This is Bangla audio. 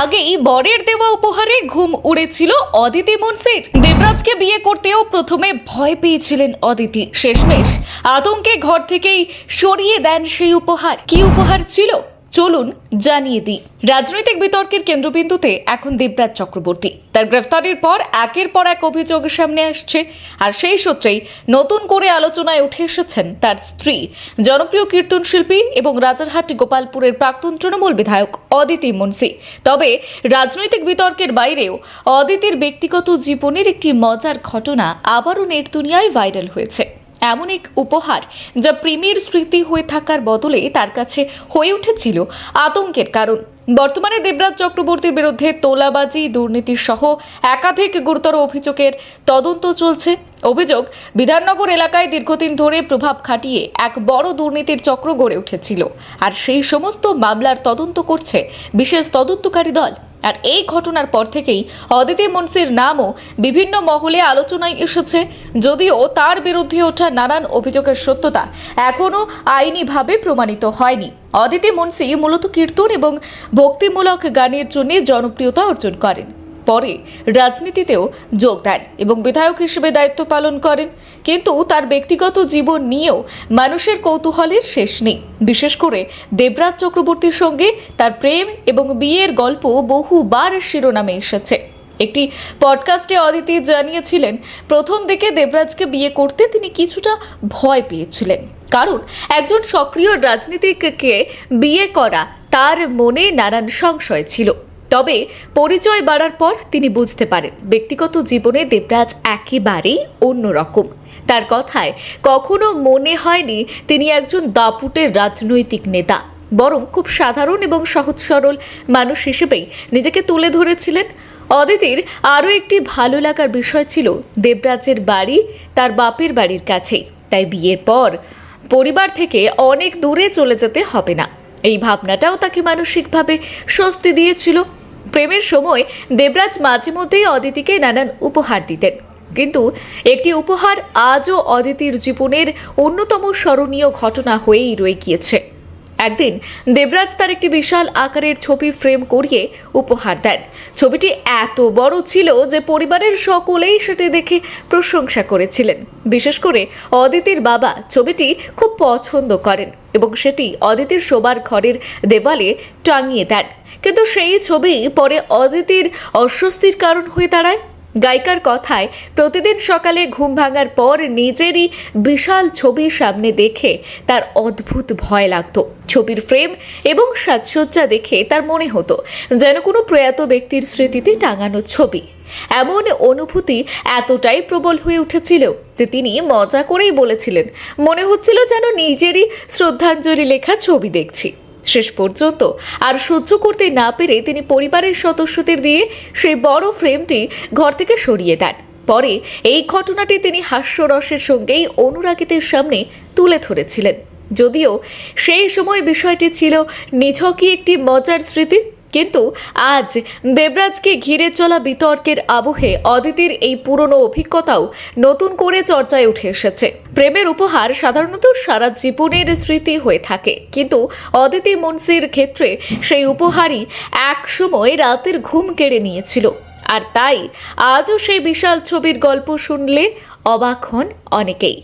আগেই বরের দেওয়া উপহারে ঘুম উড়েছিল অদিতি মুন্সির। দেবরাজকে বিয়ে করতেও প্রথমে ভয় পেয়েছিলেন অদিতি, শেষমেশ আতঙ্কে ঘর থেকেই সরিয়ে দেন সেই উপহার। কি উপহার ছিল চলুন জানিয়ে দিই। রাজনৈতিক বিতর্কের কেন্দ্রবিন্দুতে এখন দেবরাজ চক্রবর্তী। তার গ্রেফতারের পর একের পর এক অভিযোগ সামনে আসছে, আর সেই সূত্রেই নতুন করে আলোচনায় উঠে এসেছেন তার স্ত্রী, জনপ্রিয় কীর্তন শিল্পী এবং রাজারহাট গোপালপুরের প্রাক্তন তৃণমূল বিধায়ক অদিতি মুন্সি। তবে রাজনৈতিক বিতর্কের বাইরেও অদিতির ব্যক্তিগত জীবনের একটি মজার ঘটনা আবারও নেট দুনিয়ায় ভাইরাল হয়েছে। এমন এক উপহার যা প্রেমের স্মৃতি হয়ে থাকার বদলে তার কাছে হয়ে উঠেছিল আতঙ্কের কারণ। বর্তমানে দেবরাজ চক্রবর্তীর বিরুদ্ধে তোলাবাজি, দুর্নীতি সহ একাধিক গুরুতর অভিযোগের তদন্ত চলছে। অভিযোগ, বিধাননগর এলাকায় দীর্ঘদিন ধরে প্রভাব খাটিয়ে এক বড় দুর্নীতির চক্র গড়ে উঠেছিল, আর সেই সমস্ত মামলার তদন্ত করছে বিশেষ তদন্তকারী দল। আর এই ঘটনার পর থেকেই অদিতি মুন্সির নামও বিভিন্ন মহলে আলোচনায় এসেছে, যদিও তার বিরুদ্ধে ওঠা নানান অভিযোগের সত্যতা এখনও আইনিভাবে প্রমাণিত হয়নি। অদিতি মুন্সি মূলত কীর্তন এবং ভক্তিমূলক গানের জন্য জনপ্রিয়তা অর্জন করেন। পরে রাজনীতিতেও যোগ দেন এবং বিধায়ক হিসেবে দায়িত্ব পালন করেন, কিন্তু তার ব্যক্তিগত জীবন নিয়েও মানুষের কৌতূহলের শেষ নেই। বিশেষ করে দেবরাজ চক্রবর্তীর সঙ্গে তার প্রেম এবং বিয়ের গল্প বহুবার শিরোনামে এসেছে। একটি পডকাস্টে অদিতি জানিয়েছিলেন, প্রথম দিকে দেবরাজকে বিয়ে করতে তিনি কিছুটা ভয় পেয়েছিলেন, কারণ একজন সক্রিয় রাজনীতিককে বিয়ে করা তার মনে নানান সংশয় ছিল। তবে পরিচয় বাড়ার পর তিনি বুঝতে পারেন ব্যক্তিগত জীবনে দেবরাজ একেবারেই অন্যরকম। তার কথায় কখনো মনে হয়নি তিনি একজন দাপুটের রাজনৈতিক নেতা, বরং খুব সাধারণ এবং সহজ সরল মানুষ হিসেবেই নিজেকে তুলে ধরেছিলেন। অদিতির আরও একটি ভালো লাগার বিষয় ছিল দেবরাজের বাড়ি তার বাপের বাড়ির কাছেই, তাই বিয়ের পর পরিবার থেকে অনেক দূরে চলে যেতে হবে না, এই ভাবনাটাও তাকে মানসিকভাবে স্বস্তি দিয়েছিল। প্রেমের সময় দেবরাজ মাঝে মধ্যেই অদিতিকে নানান উপহার দিতেন, কিন্তু একটি উপহার আজও অদিতির জীবনের অন্যতম স্মরণীয় ঘটনা হয়েই রয়ে গিয়েছে। একদিন দেবরাজ তার একটি বিশাল আকারের ছবি ফ্রেম করিয়ে উপহার দেন। ছবিটি এত বড় ছিল যে পরিবারের সকলেই সেটি দেখে প্রশংসা করেছিলেন। বিশেষ করে অদিতির বাবা ছবিটি খুব পছন্দ করেন এবং সেটি অদিতির শোবার ঘরের দেওয়ালে টাঙিয়ে দেন। কিন্তু সেই ছবি পরে অদিতির অস্বস্তির কারণ হয়ে দাঁড়ায়। গায়িকার কথায়, প্রতিদিন সকালে ঘুম ভাঙার পর নিজেরই বিশাল ছবি সামনে দেখে তার অদ্ভুত ভয় লাগতো। ছবির ফ্রেম এবং সাজসজ্জা দেখে তার মনে হতো যেন কোনো প্রয়াত ব্যক্তির স্মৃতিতে টাঙানো ছবি। এমন অনুভূতি এতটাই প্রবল হয়ে উঠেছিল যে তিনি মজা করেই বলেছিলেন, মনে হচ্ছিল যেন নিজেরই শ্রদ্ধাঞ্জলি লেখা ছবি দেখছি। শেষ পর্যন্ত আর সহ্য করতে না পেরে তিনি পরিবারের সদস্যদের দিয়ে সেই বড় ফ্রেমটি ঘর থেকে সরিয়ে দেন। পরে এই ঘটনাটি তিনি হাস্যরসের সঙ্গেই অনুরাগীদের সামনে তুলে ধরেছিলেন, যদিও সেই সময় বিষয়টি ছিল নিছকই একটি মজার স্মৃতি। কিন্তু আজ দেবরাজকে ঘিরে চলা বিতর্কের আবহে অদিতির এই পুরনো অভিজ্ঞতাও নতুন করে চর্চায় উঠে এসেছে। প্রেমের উপহার সাধারণত সারা জীবনের স্মৃতি হয়ে থাকে, কিন্তু অদিতি মুন্সির ক্ষেত্রে সেই উপহারই এক সময় রাতের ঘুম কেড়ে নিয়েছিল। আর তাই আজও সেই বিশাল ছবির গল্প শুনলে অবাক হন অনেকেই।